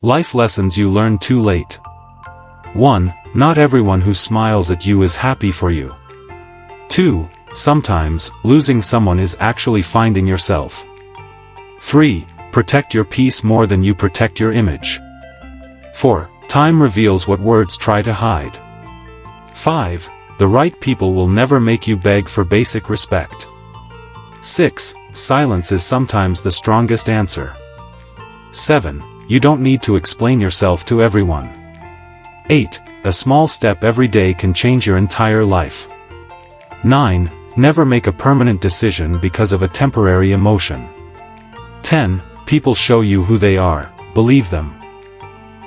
Life lessons you learn too late. 1. Not everyone who smiles at you is happy for you. 2. Sometimes, losing someone is actually finding yourself. 3. Protect your peace more than you protect your image. 4. Time reveals what words try to hide. 5. The right people will never make you beg for basic respect. 6. Silence is sometimes the strongest answer. 7. You don't need to explain yourself to everyone. 8. A small step every day can change your entire life. 9. Never make a permanent decision because of a temporary emotion. 10. People show you who they are, believe them.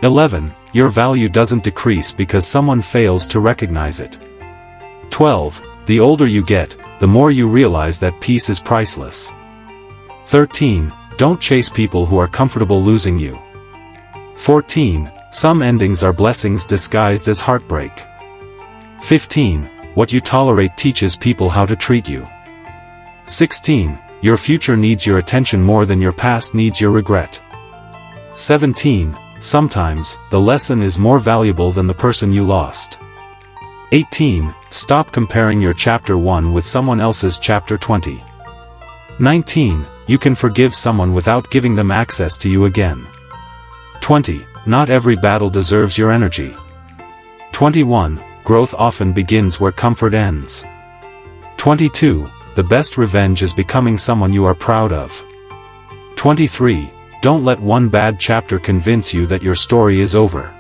11. Your value doesn't decrease because someone fails to recognize it. 12. The older you get, the more you realize that peace is priceless. 13. Don't chase people who are comfortable losing you. 14. Some endings are blessings disguised as heartbreak. 15. What you tolerate teaches people how to treat you. 16. Your future needs your attention more than your past needs your regret. 17. Sometimes, the lesson is more valuable than the person you lost. 18. Stop comparing your chapter 1 with someone else's chapter 20. 19. You can forgive someone without giving them access to you again. 20. Not every battle deserves your energy. 21. Growth often begins where comfort ends. 22. The best revenge is becoming someone you are proud of. 23. Don't let one bad chapter convince you that your story is over.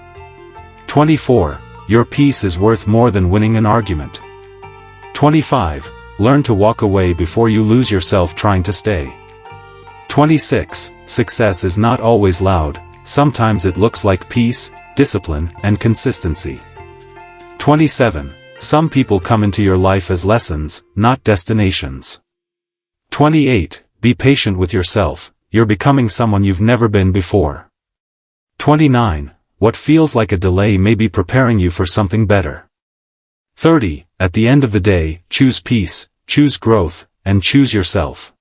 24. Your peace is worth more than winning an argument. 25. Learn to walk away before you lose yourself trying to stay. 26. Success is not always loud, sometimes it looks like peace, discipline, and consistency. 27. Some people come into your life as lessons, not destinations. 28. Be patient with yourself, you're becoming someone you've never been before. 29. What feels like a delay may be preparing you for something better. 30. At the end of the day, choose peace, choose growth, and choose yourself.